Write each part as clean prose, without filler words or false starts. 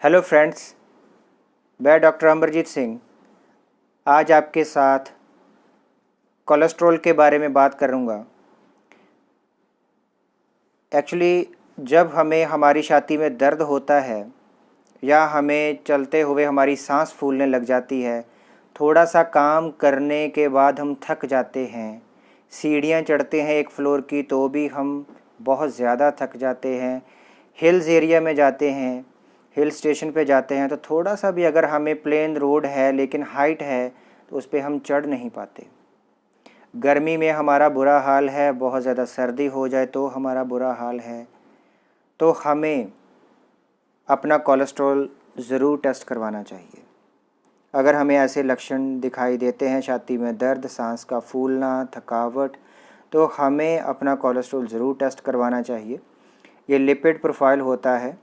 Hello friends, मैं doctor Amarjeet Singh आज आपके साथ कोलेस्ट्रॉल के बारे में बात करूँगा। एक्चुअली जब हमें हमारी छाती में दर्द होता है या हमें चलते हुए हमारी सांस फूलने लग जाती है, थोड़ा सा काम करने के बाद हम थक जाते हैं, सीढ़ियाँ चढ़ते हैं एक फ्लोर की तो भी हम बहुत ज़्यादा थक जाते हैं, हिल्स एरिया में जाते हैं, हिल स्टेशन पे जाते हैं तो थोड़ा सा भी अगर हमें प्लेन रोड है लेकिन हाइट है तो उस पर हम चढ़ नहीं पाते। गर्मी में हमारा बुरा हाल है, बहुत ज़्यादा सर्दी हो जाए तो हमारा बुरा हाल है। तो हमें अपना कोलेस्ट्रॉल ज़रूर टेस्ट करवाना चाहिए। अगर हमें ऐसे लक्षण दिखाई देते हैं, छाती में दर्द, सांस का फूलना, थकावट, तो हमें अपना कोलेस्ट्रॉल ज़रूर टेस्ट करवाना चाहिए। ये लिपिड प्रोफाइल होता है,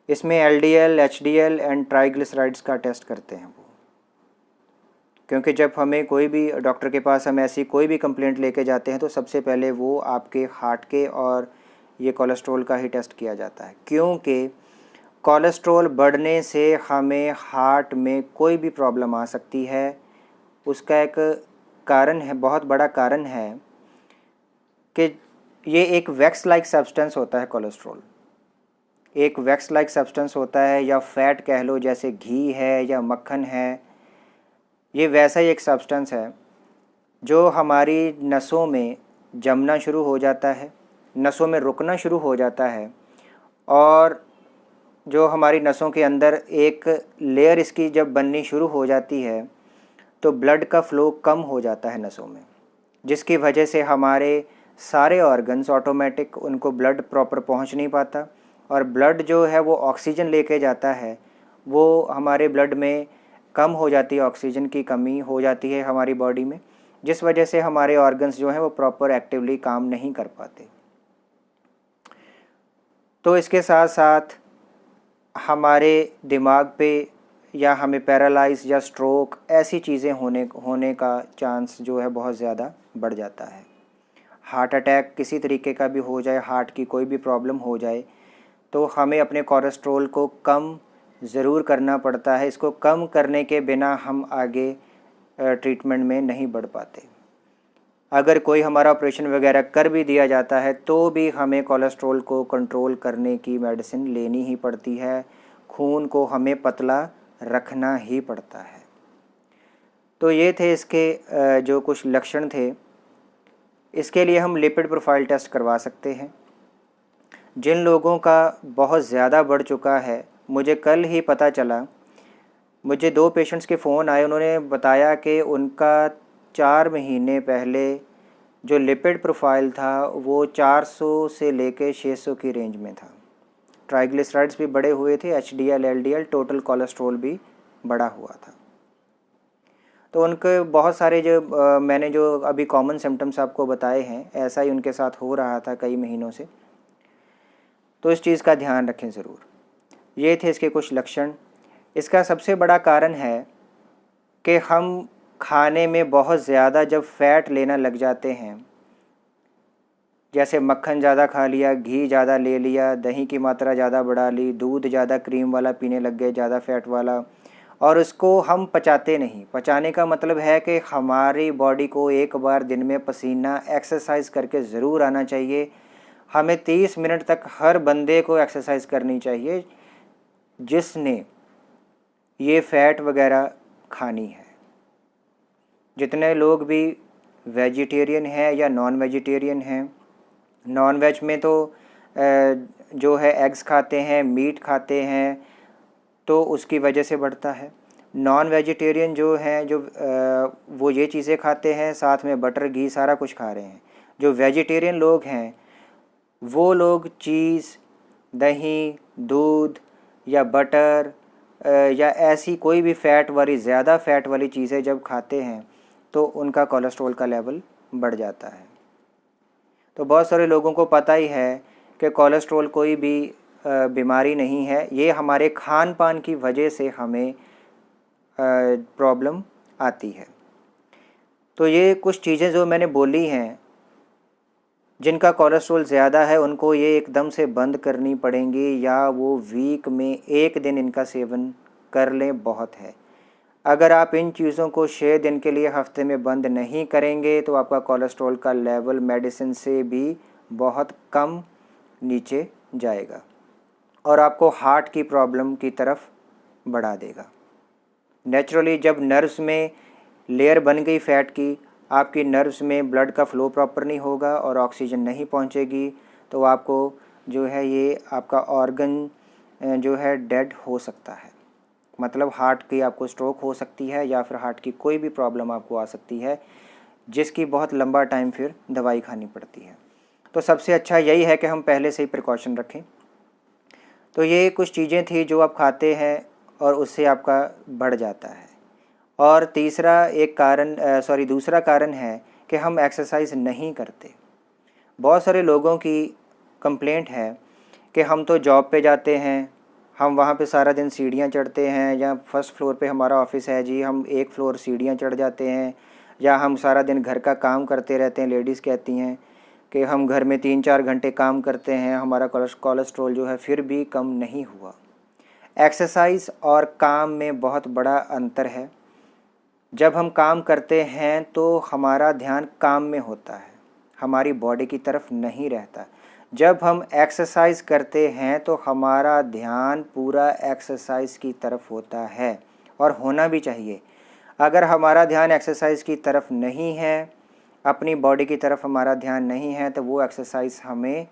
इसमें एलडीएल, एचडीएल एंड ट्राइग्लिसराइड्स का टेस्ट करते हैं वो। क्योंकि जब हमें कोई भी डॉक्टर के पास हम ऐसी कोई भी कंप्लेंट लेके जाते हैं तो सबसे पहले वो आपके हार्ट के और ये कोलेस्ट्रॉल का ही टेस्ट किया जाता है, क्योंकि कोलेस्ट्रॉल बढ़ने से हमें हार्ट में कोई भी प्रॉब्लम आ सकती है। उसका एक कारण है, बहुत बड़ा कारण है कि ये एक वैक्स लाइक सब्सटेंस होता है। कोलेस्ट्रॉल एक वैक्स लाइक सब्सटेंस होता है, या फैट कह लो, जैसे घी है या मक्खन है। ये वैसा ही एक सब्सटेंस है जो हमारी नसों में जमना शुरू हो जाता है, नसों में रुकना शुरू हो जाता है, और जो हमारी नसों के अंदर एक लेयर इसकी जब बननी शुरू हो जाती है तो ब्लड का फ़्लो कम हो जाता है नसों में, जिसकी वजह से हमारे सारे ऑर्गन्स ऑटोमेटिक उनको ब्लड प्रॉपर पहुंच नहीं पाता, और ब्लड जो है वो ऑक्सीजन लेके जाता है, वो हमारे ब्लड में कम हो जाती है, ऑक्सीजन की कमी हो जाती है हमारी बॉडी में, जिस वजह से हमारे ऑर्गन्स जो हैं वो प्रॉपर एक्टिवली काम नहीं कर पाते। तो इसके साथ साथ हमारे दिमाग पे या हमें पैरालाइज या स्ट्रोक ऐसी चीज़ें होने का चांस जो है बहुत ज़्यादा बढ़ जाता है। हार्ट अटैक किसी तरीके का भी हो जाए, हार्ट की कोई भी प्रॉब्लम हो जाए, तो हमें अपने कोलेस्ट्रॉल को कम ज़रूर करना पड़ता है। इसको कम करने के बिना हम आगे ट्रीटमेंट में नहीं बढ़ पाते। अगर कोई हमारा ऑपरेशन वगैरह कर भी दिया जाता है तो भी हमें कोलेस्ट्रॉल को कंट्रोल करने की मेडिसिन लेनी ही पड़ती है, खून को हमें पतला रखना ही पड़ता है। तो ये थे इसके जो कुछ लक्षण थे। इसके लिए हम लिपिड प्रोफाइल टेस्ट करवा सकते हैं। जिन लोगों का बहुत ज़्यादा बढ़ चुका है, मुझे कल ही पता चला, मुझे 2 पेशेंट्स के फ़ोन आए, उन्होंने बताया कि उनका 4 महीने पहले जो लिपिड प्रोफाइल था वो 400 से लेके 600 की रेंज में था। ट्राइग्लिसराइड्स भी बढ़े हुए थे, एचडीएल, एलडीएल, टोटल कोलेस्ट्रॉल भी बढ़ा हुआ था। तो उनके बहुत सारे जो मैंने जो अभी कॉमन सिम्टम्स आपको बताए हैं, ऐसा ही उनके साथ हो रहा था कई महीनों से। तो इस चीज़ का ध्यान रखें ज़रूर। ये थे इसके कुछ लक्षण। इसका सबसे बड़ा कारण है कि हम खाने में बहुत ज़्यादा जब फैट लेना लग जाते हैं, जैसे मक्खन ज़्यादा खा लिया, घी ज़्यादा ले लिया, दही की मात्रा ज़्यादा बढ़ा ली, दूध ज़्यादा क्रीम वाला पीने लग गए, ज़्यादा फैट वाला, और उसको हम पचाते नहीं। पचाने का मतलब है कि हमारी बॉडी को एक बार दिन में पसीना एक्सरसाइज करके ज़रूर आना चाहिए। हमें 30 मिनट तक हर बंदे को एक्सरसाइज करनी चाहिए जिसने ये फ़ैट वगैरह खानी है। जितने लोग भी वेजिटेरियन हैं या नॉन वेजिटेरियन हैं, नॉन वेज में तो जो है एग्स खाते हैं, मीट खाते हैं, तो उसकी वजह से बढ़ता है। नॉन वेजिटेरियन जो हैं, जो वो ये चीज़ें खाते हैं, साथ में बटर, घी सारा कुछ खा रहे हैं। जो वेजिटेरियन लोग हैं वो लोग चीज़, दही, दूध या बटर या ऐसी कोई भी फ़ैट वाली, ज़्यादा फ़ैट वाली चीज़ें जब खाते हैं तो उनका कोलेस्ट्रॉल का लेवल बढ़ जाता है। तो बहुत सारे लोगों को पता ही है कि कोलेस्ट्रॉल कोई भी बीमारी नहीं है, ये हमारे खान पान की वजह से हमें प्रॉब्लम आती है। तो ये कुछ चीज़ें जो मैंने बोली हैं, जिनका कोलेस्ट्रॉल ज़्यादा है उनको ये एकदम से बंद करनी पड़ेंगी, या वो वीक में 1 दिन इनका सेवन कर लें बहुत है। अगर आप इन चीज़ों को 6 दिन के लिए हफ्ते में बंद नहीं करेंगे तो आपका कोलेस्ट्रॉल का लेवल मेडिसिन से भी बहुत कम नीचे जाएगा और आपको हार्ट की प्रॉब्लम की तरफ बढ़ा देगा। नेचुरली जब नर्व्स में लेयर बन गई फैट की, आपकी नर्व्स में ब्लड का फ़्लो प्रॉपर नहीं होगा और ऑक्सीजन नहीं पहुंचेगी, तो आपको जो है ये आपका ऑर्गन जो है डेड हो सकता है। मतलब हार्ट की आपको स्ट्रोक हो सकती है या फिर हार्ट की कोई भी प्रॉब्लम आपको आ सकती है, जिसकी बहुत लंबा टाइम फिर दवाई खानी पड़ती है। तो सबसे अच्छा यही है कि हम पहले से ही प्रिकॉशन रखें। तो ये कुछ चीज़ें थी जो आप खाते हैं और उससे आपका बढ़ जाता है। और दूसरा कारण है कि हम एक्सरसाइज नहीं करते। बहुत सारे लोगों की कंप्लेंट है कि हम तो जॉब पे जाते हैं, हम वहाँ पे सारा दिन सीढ़ियाँ चढ़ते हैं, या फर्स्ट फ्लोर पे हमारा ऑफिस है जी, हम 1 फ्लोर सीढ़ियाँ चढ़ जाते हैं, या हम सारा दिन घर का काम करते रहते हैं। लेडीज़ कहती हैं कि हम घर में 3-4 घंटे काम करते हैं, हमारा कोलेस्ट्रॉल जो है फिर भी कम नहीं हुआ। एक्सरसाइज और काम में बहुत बड़ा अंतर है। जब हम काम करते हैं तो हमारा ध्यान काम में होता है, हमारी बॉडी की तरफ नहीं रहता। जब हम एक्सरसाइज करते हैं तो हमारा ध्यान पूरा एक्सरसाइज की तरफ होता है और होना भी चाहिए। अगर हमारा ध्यान एक्सरसाइज की तरफ नहीं है, अपनी बॉडी की तरफ हमारा ध्यान नहीं है, तो वो एक्सरसाइज हमें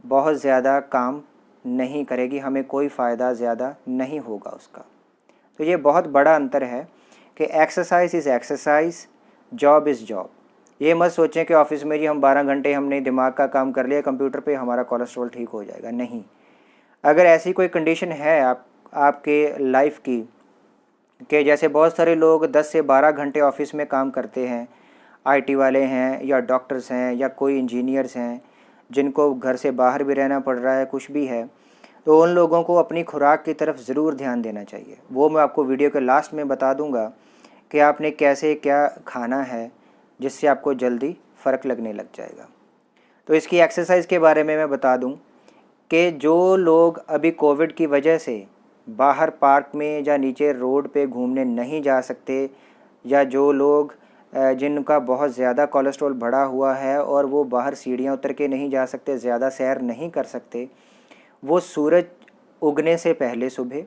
बहुत ज़्यादा काम नहीं करेगी, हमें कोई फ़ायदा ज़्यादा नहीं होगा उसका। तो ये बहुत बड़ा अंतर है कि exercise is exercise, job is job. ये मत सोचें कि ऑफिस में जी हम 12 घंटे हमने दिमाग का काम कर लिया, कंप्यूटर पे हमारा कोलेस्ट्रॉल ठीक हो जाएगा। नहीं, अगर ऐसी कोई कंडीशन है आपके लाइफ की कि जैसे बहुत सारे लोग 10 से 12 घंटे ऑफिस में काम करते हैं, आईटी वाले हैं या डॉक्टर्स हैं या कोई इंजीनियर्स हैं, जिनको घर से बाहर भी रहना पड़ रहा है, कुछ भी है, तो उन लोगों को अपनी खुराक की तरफ ज़रूर ध्यान देना चाहिए। वो मैं आपको वीडियो के लास्ट में बता दूंगा कि आपने कैसे क्या खाना है जिससे आपको जल्दी फ़र्क लगने लग जाएगा। तो इसकी एक्सरसाइज के बारे में मैं बता दूं कि जो लोग अभी कोविड की वजह से बाहर पार्क में या नीचे रोड पे घूमने नहीं जा सकते, या जो लोग जिनका बहुत ज़्यादा कोलेस्ट्रॉल बढ़ा हुआ है और वो बाहर सीढ़ियाँ उतर के नहीं जा सकते, ज़्यादा सैर नहीं कर सकते, वो सूरज उगने से पहले सुबह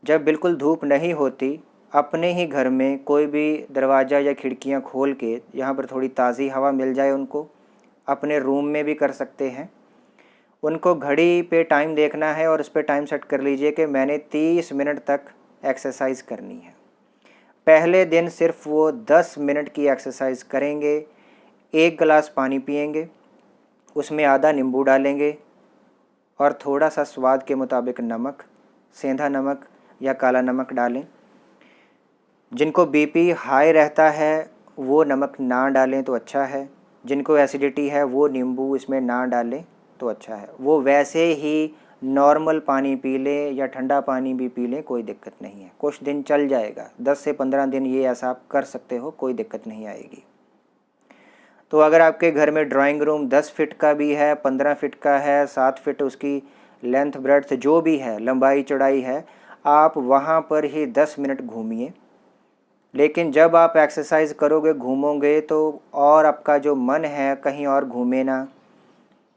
जब बिल्कुल धूप नहीं होती, अपने ही घर में कोई भी दरवाज़ा या खिड़कियां खोल के, यहाँ पर थोड़ी ताज़ी हवा मिल जाए उनको, अपने रूम में भी कर सकते हैं। उनको घड़ी पे टाइम देखना है और उस पर टाइम सेट कर लीजिए कि मैंने 30 मिनट तक एक्सरसाइज करनी है। पहले दिन सिर्फ वो 10 मिनट की एक्सरसाइज करेंगे, 1 गिलास पानी पिएंगे, उसमें आधा नींबू डालेंगे और थोड़ा सा स्वाद के मुताबिक नमक, सेंधा नमक या काला नमक डालें। जिनको बीपी हाई रहता है वो नमक ना डालें तो अच्छा है। जिनको एसिडिटी है वो नींबू इसमें ना डालें तो अच्छा है। वो वैसे ही नॉर्मल पानी पी लें या ठंडा पानी भी पी लें, कोई दिक्कत नहीं है, कुछ दिन चल जाएगा। 10 से 15 दिन ये ऐसा आप कर सकते हो, कोई दिक्कत नहीं आएगी। तो अगर आपके घर में ड्राइंग रूम 10 फीट का भी है, 15 फीट का है, 7 फीट उसकी लेंथ ब्रेड्थ जो भी है, लंबाई चौड़ाई है, आप वहाँ पर ही 10 मिनट घूमिए। लेकिन जब आप एक्सरसाइज करोगे, घूमोगे, तो और आपका जो मन है कहीं और घूमे ना,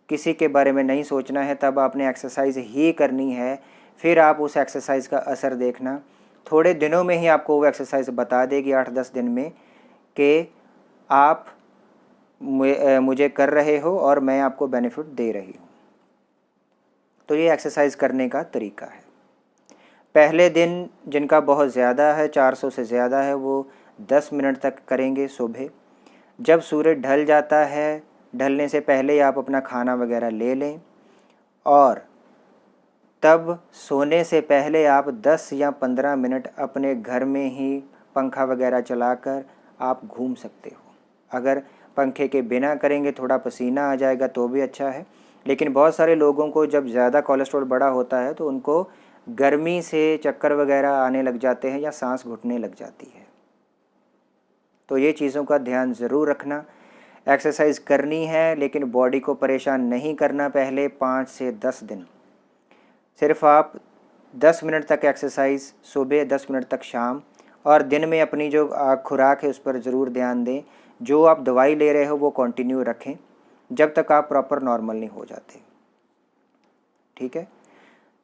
किसी के बारे में नहीं सोचना है, तब आपने एक्सरसाइज ही करनी है। फिर आप उस एक्सरसाइज का असर देखना, थोड़े दिनों में ही आपको वो एक्सरसाइज बता देगी, 8-10 दिन में, कि आप मुझे कर रहे हो और मैं आपको बेनिफिट दे रही हूँ। तो ये एक्सरसाइज करने का तरीका है। पहले दिन जिनका बहुत ज़्यादा है, 400 से ज़्यादा है, वो 10 मिनट तक करेंगे सुबह। जब सूरज ढल जाता है, ढलने से पहले आप अपना खाना वगैरह ले लें और तब सोने से पहले आप 10 या 15 मिनट अपने घर में ही पंखा वगैरह चलाकर आप घूम सकते हो। अगर पंखे के बिना करेंगे, थोड़ा पसीना आ जाएगा तो भी अच्छा है। लेकिन बहुत सारे लोगों को जब ज़्यादा कोलेस्ट्रॉल बढ़ा होता है तो उनको गर्मी से चक्कर वगैरह आने लग जाते हैं या सांस घुटने लग जाती है। तो ये चीज़ों का ध्यान ज़रूर रखना। एक्सरसाइज करनी है लेकिन बॉडी को परेशान नहीं करना। पहले 5 से 10 दिन सिर्फ आप 10 मिनट तक एक्सरसाइज सुबह, 10 मिनट तक शाम, और दिन में अपनी जो खुराक है उस पर ज़रूर ध्यान दें। जो आप दवाई ले रहे हो वो कंटिन्यू रखें जब तक आप प्रॉपर नॉर्मल नहीं हो जाते। ठीक है,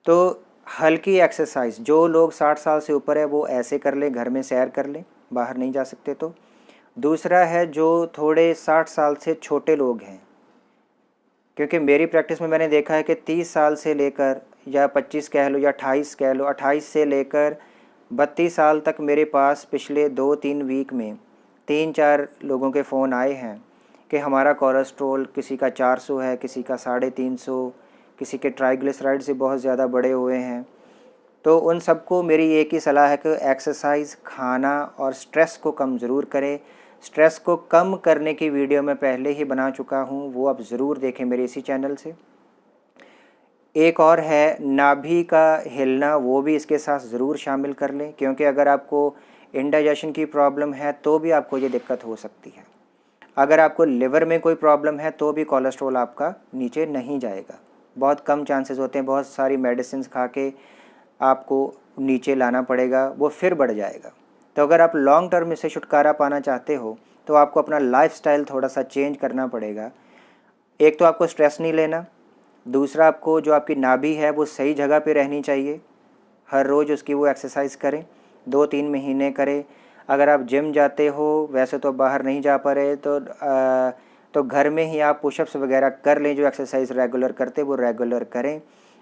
तो हल्की एक्सरसाइज जो लोग 60 साल से ऊपर है वो ऐसे कर लें, घर में सैर कर लें, बाहर नहीं जा सकते तो। दूसरा है जो थोड़े 60 साल से छोटे लोग हैं, क्योंकि मेरी प्रैक्टिस में मैंने देखा है कि 30 साल से लेकर या 25 कह लो या 28 कह लो, 28 से लेकर 32 साल तक मेरे पास पिछले 2-3 वीक में 3-4 लोगों के फ़ोन आए हैं कि हमारा कोलेस्ट्रॉल किसी का 400 है, किसी का 350, किसी के ट्राइग्लिसराइड से बहुत ज़्यादा बढ़े हुए हैं। तो उन सबको मेरी एक ही सलाह है कि एक्सरसाइज, खाना और स्ट्रेस को कम ज़रूर करें। स्ट्रेस को कम करने की वीडियो मैं पहले ही बना चुका हूँ, वो आप ज़रूर देखें मेरे इसी चैनल से। एक और है नाभि का हिलना, वो भी इसके साथ ज़रूर शामिल कर लें, क्योंकि अगर आपको इंडाइजेशन की प्रॉब्लम है तो भी आपको ये दिक्कत हो सकती है। अगर आपको लिवर में कोई प्रॉब्लम है तो भी कोलेस्ट्रॉल आपका नीचे नहीं जाएगा। बहुत कम चांसेस होते हैं, बहुत सारी मेडिसिन खा के आपको नीचे लाना पड़ेगा, वो फिर बढ़ जाएगा। तो अगर आप लॉन्ग टर्म से छुटकारा पाना चाहते हो तो आपको अपना लाइफस्टाइल थोड़ा सा चेंज करना पड़ेगा। एक तो आपको स्ट्रेस नहीं लेना, दूसरा आपको जो आपकी नाभि है वो सही जगह पे रहनी चाहिए, हर रोज़ उसकी वो एक्सरसाइज करें, 2-3 महीने करें। अगर आप जिम जाते हो, वैसे तो बाहर नहीं जा पा रहे तो घर में ही आप पुशअप्स वगैरह कर लें। जो एक्सरसाइज रेगुलर करते वो रेगुलर करें।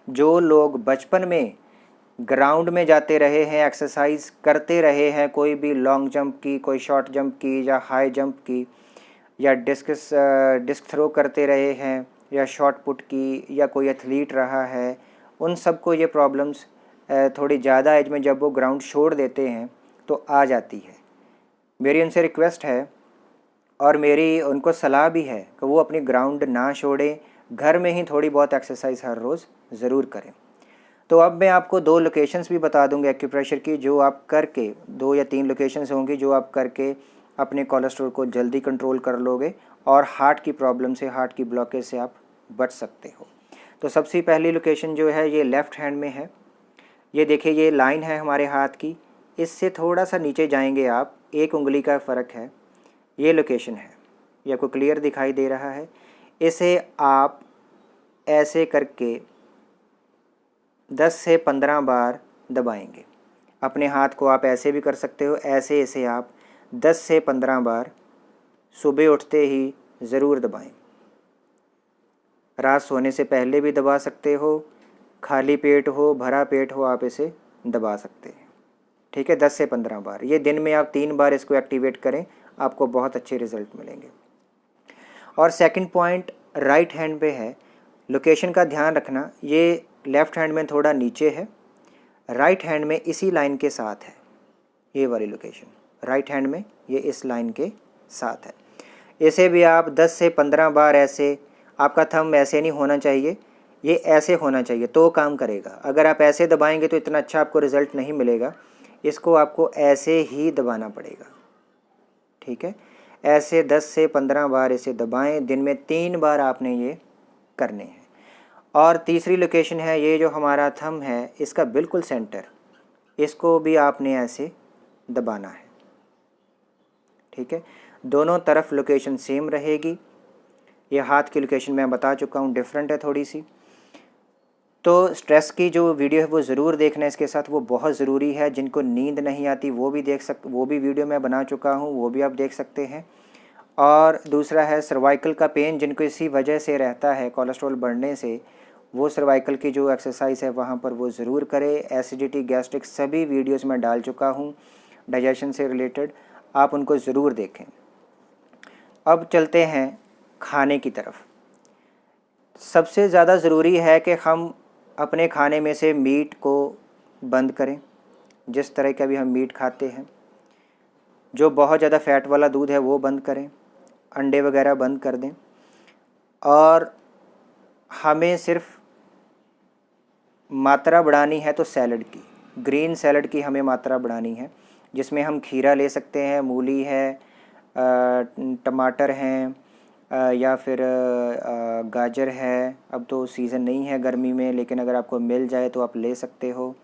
जो लोग बचपन में ग्राउंड में जाते रहे हैं, एक्सरसाइज करते रहे हैं, कोई भी लॉन्ग जंप की, कोई शॉर्ट जंप की या हाई जंप की, या डिस्क थ्रो करते रहे हैं, या शॉट पुट की, या कोई एथलीट रहा है, उन सबको ये प्रॉब्लम्स थोड़ी ज़्यादा एज में जब वो ग्राउंड छोड़ देते हैं तो आ जाती है। मेरी उनसे रिक्वेस्ट है और मेरी उनको सलाह भी है कि वो अपनी ग्राउंड ना छोड़ें, घर में ही थोड़ी बहुत एक्सरसाइज हर रोज़ ज़रूर करें। तो अब मैं आपको 2 लोकेशंस भी बता दूंगा एक्यूप्रेशर की, जो आप करके 2 या 3 लोकेशंस होंगी जो आप करके अपने कोलेस्ट्रॉल को जल्दी कंट्रोल कर लोगे और हार्ट की प्रॉब्लम से, हार्ट की ब्लॉकेज से आप बच सकते हो। तो सबसे पहली लोकेशन जो है ये लेफ़्ट हैंड में है। ये देखिए, ये लाइन है हमारे हाथ की, इससे थोड़ा सा नीचे जाएंगे आप, 1 उंगली का फ़र्क है, ये लोकेशन है। ये आपको क्लियर दिखाई दे रहा है। इसे आप ऐसे करके 10 से 15 बार दबाएंगे। अपने हाथ को आप ऐसे भी कर सकते हो, ऐसे इसे आप 10 से 15 बार सुबह उठते ही ज़रूर दबाएं। रात सोने से पहले भी दबा सकते हो, खाली पेट हो, भरा पेट हो, आप इसे दबा सकते हैं। ठीक है, 10 से 15 बार। ये दिन में आप 3 बार इसको एक्टिवेट करें, आपको बहुत अच्छे रिज़ल्ट मिलेंगे। और सेकंड पॉइंट राइट हैंड पे है। लोकेशन का ध्यान रखना, ये लेफ़्ट हैंड में थोड़ा नीचे है, राइट हैंड में इसी लाइन के साथ है। ये वाली लोकेशन राइट हैंड में ये इस लाइन के साथ है। इसे भी आप 10 से 15 बार ऐसे, आपका थंब ऐसे नहीं होना चाहिए, ये ऐसे होना चाहिए तो काम करेगा। अगर आप ऐसे दबाएंगे तो इतना अच्छा आपको रिज़ल्ट नहीं मिलेगा, इसको आपको ऐसे ही दबाना पड़ेगा। ठीक है, ऐसे 10 से 15 बार इसे दबाएं, दिन में 3 बार आपने ये करने हैं। और तीसरी लोकेशन है, ये जो हमारा थंब है इसका बिल्कुल सेंटर, इसको भी आपने ऐसे दबाना है। ठीक है, दोनों तरफ लोकेशन सेम रहेगी। ये हाथ की लोकेशन मैं बता चुका हूँ, डिफरेंट है थोड़ी सी। तो स्ट्रेस की जो वीडियो है वो ज़रूर देखना, इसके साथ वो बहुत ज़रूरी है। जिनको नींद नहीं आती वो भी वो भी वीडियो मैं बना चुका हूँ, वो भी आप देख सकते हैं। और दूसरा है सर्वाइकल का पेन, जिनको इसी वजह से रहता है कोलेस्ट्रॉल बढ़ने से, वो सर्वाइकल की जो एक्सरसाइज है वहाँ पर वो ज़रूर करें। एसिडिटी, गैस्ट्रिक सभी वीडियोस में डाल चुका हूँ डाइजेशन से रिलेटेड, आप उनको ज़रूर देखें। अब चलते हैं खाने की तरफ। सबसे ज़्यादा ज़रूरी है कि हम अपने खाने में से मीट को बंद करें। जिस तरह का भी हम मीट खाते हैं, जो बहुत ज़्यादा फ़ैट वाला दूध है वो बंद करें, अंडे वगैरह बंद कर दें। और हमें सिर्फ मात्रा बढ़ानी है तो सैलड की, ग्रीन सैलड की हमें मात्रा बढ़ानी है, जिसमें हम खीरा ले सकते हैं, मूली है, टमाटर हैं, या फिर गाजर है। अब तो सीज़न नहीं है गर्मी में, लेकिन अगर आपको मिल जाए तो आप ले सकते हो,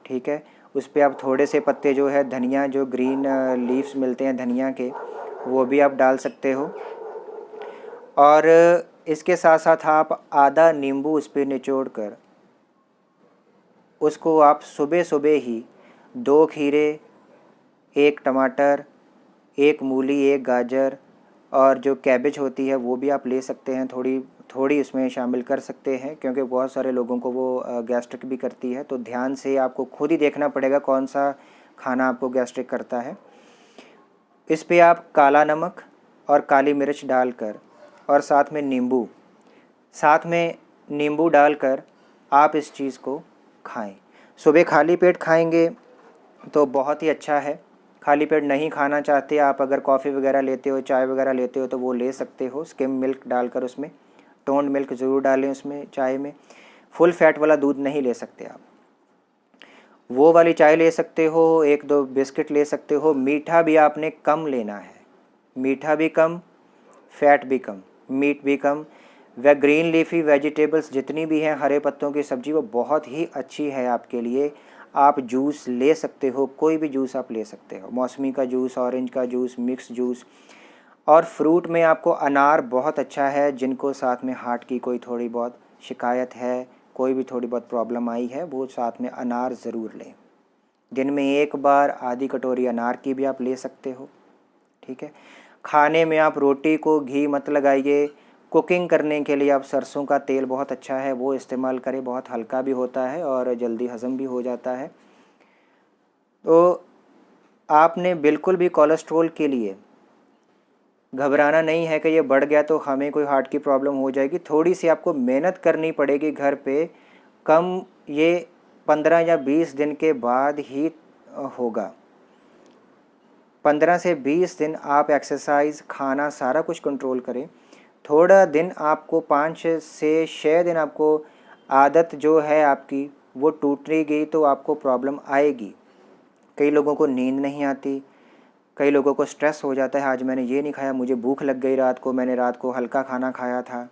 ठीक है। उस पर आप थोड़े से पत्ते जो है धनिया, जो ग्रीन लीव्स मिलते हैं धनिया के, वो भी आप डाल सकते हो। और इसके साथ साथ आप आधा नींबू उस पर निचोड़ कर उसको आप सुबह सुबह ही 2 खीरे, 1 टमाटर, 1 मूली, 1 गाजर और जो कैबेज होती है वो भी आप ले सकते हैं, थोड़ी थोड़ी उसमें शामिल कर सकते हैं, क्योंकि बहुत सारे लोगों को वो गैस्ट्रिक भी करती है। तो ध्यान से आपको खुद ही देखना पड़ेगा कौन सा खाना आपको गैस्ट्रिक करता है। इस पे आप काला नमक और काली मिर्च डालकर और साथ में नींबू डालकर आप इस चीज़ को खाएं। सुबह खाली पेट खाएंगे तो बहुत ही अच्छा है। खाली पेट नहीं खाना चाहते आप, अगर कॉफ़ी वगैरह लेते हो, चाय वगैरह लेते हो, तो वो ले सकते हो। स्किम मिल्क डालकर उसमें, टोन्ड मिल्क ज़रूर डालें उसमें चाय में। फुल फैट वाला दूध नहीं ले सकते आप, वो वाली चाय ले सकते हो, 1-2 बिस्किट ले सकते हो। मीठा भी आपने कम लेना है, मीठा भी कम, फैट भी कम, मीट भी कम। वह ग्रीन लीफी वेजिटेबल्स जितनी भी हैं, हरे पत्तों की सब्ज़ी, वो बहुत ही अच्छी है आपके लिए। आप जूस ले सकते हो, कोई भी जूस आप ले सकते हो, मौसमी का जूस, ऑरेंज का जूस, मिक्स जूस। और फ्रूट में आपको अनार बहुत अच्छा है। जिनको साथ में हार्ट की कोई थोड़ी बहुत शिकायत है, कोई भी थोड़ी बहुत प्रॉब्लम आई है, वो साथ में अनार ज़रूर लें। दिन में 1 बार आधी कटोरी अनार की भी आप ले सकते हो, ठीक है। खाने में आप रोटी को घी मत लगाइए। कुकिंग करने के लिए आप सरसों का तेल बहुत अच्छा है, वो इस्तेमाल करें, बहुत हल्का भी होता है और जल्दी हज़म भी हो जाता है। तो आपने बिल्कुल भी कोलेस्ट्रॉल के लिए घबराना नहीं है कि ये बढ़ गया तो हमें कोई हार्ट की प्रॉब्लम हो जाएगी। थोड़ी सी आपको मेहनत करनी पड़ेगी घर पे, कम ये 15 या 20 दिन के बाद ही होगा। 15 से 20 दिन आप एक्सरसाइज, खाना, सारा कुछ कंट्रोल करें। थोड़ा दिन आपको 5 से 6 दिन आपको आदत जो है आपकी वो टूटेगी तो आपको प्रॉब्लम आएगी। कई लोगों को नींद नहीं आती, कई लोगों को स्ट्रेस हो जाता है, आज मैंने ये नहीं खाया, मुझे भूख लग गई रात को, मैंने रात को हल्का खाना खाया था,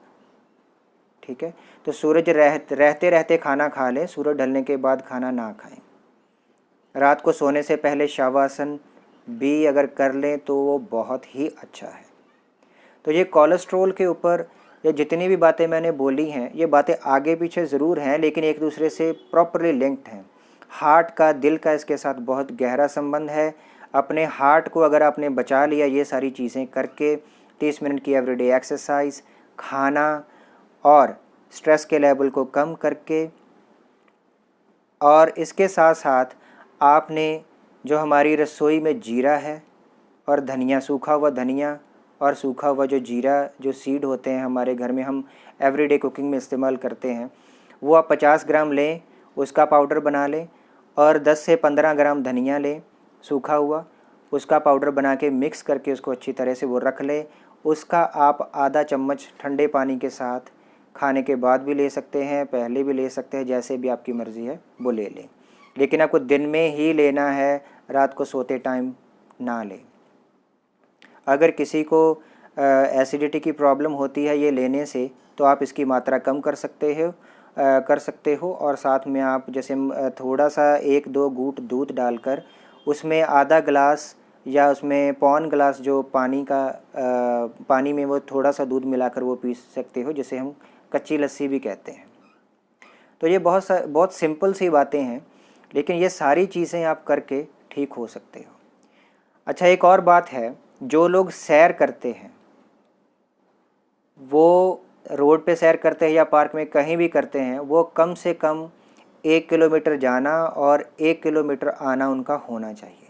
ठीक है। तो सूरज रहते रहते खाना खा लें, सूरज ढलने के बाद खाना ना खाएं। रात को सोने से पहले शवासन भी अगर कर लें तो वो बहुत ही अच्छा है। तो ये कोलेस्ट्रॉल के ऊपर ये जितनी भी बातें मैंने बोली हैं, ये बातें आगे पीछे ज़रूर हैं, लेकिन एक दूसरे से प्रॉपरली लिंक्ड हैं। हार्ट का, दिल का इसके साथ बहुत गहरा संबंध है। अपने हार्ट को अगर आपने बचा लिया ये सारी चीज़ें करके, 30 मिनट की एवरीडे एक्सरसाइज, खाना और स्ट्रेस के लेवल को कम करके, और इसके साथ साथ आपने जो हमारी रसोई में जीरा है और धनिया, सूखा हुआ धनिया और सूखा हुआ जो जीरा, जो सीड होते हैं हमारे घर में, हम एवरीडे कुकिंग में इस्तेमाल करते हैं, वो आप 50 ग्राम लें, उसका पाउडर बना लें। और 10 से 15 ग्राम धनिया लें सूखा हुआ, उसका पाउडर बना के मिक्स करके उसको अच्छी तरह से वो रख लें। उसका आप आधा चम्मच ठंडे पानी के साथ खाने के बाद भी ले सकते हैं, पहले भी ले सकते हैं, जैसे भी आपकी मर्ज़ी है वो ले लें। लेकिन आपको दिन में ही लेना है, रात को सोते टाइम ना लें। अगर किसी को एसिडिटी की प्रॉब्लम होती है ये लेने से, तो आप इसकी मात्रा कम कर सकते हो। और साथ में आप जैसे थोड़ा सा 1-2 घूंट दूध डालकर उसमें आधा गिलास या उसमें पौन गिलास जो पानी में वो थोड़ा सा दूध मिलाकर वो पी सकते हो, जिसे हम कच्ची लस्सी भी कहते हैं। तो ये बहुत सिंपल सी बातें हैं, लेकिन ये सारी चीज़ें आप करके ठीक हो सकते हो। अच्छा, एक और बात है, जो लोग सैर करते हैं, वो रोड पे सैर करते हैं या पार्क में कहीं भी करते हैं, वो कम से कम 1 किलोमीटर जाना और 1 किलोमीटर आना उनका होना चाहिए।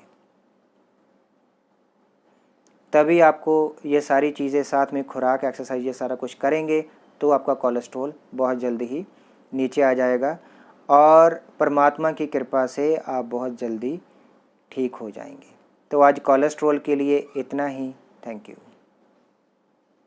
तभी आपको ये सारी चीज़ें साथ में खुराक, एक्सरसाइज, ये सारा कुछ करेंगे तो आपका कोलेस्ट्रॉल बहुत जल्दी ही नीचे आ जाएगा और परमात्मा की कृपा से आप बहुत जल्दी ठीक हो जाएंगे। तो आज कोलेस्ट्रॉल के लिए इतना ही। Thank you.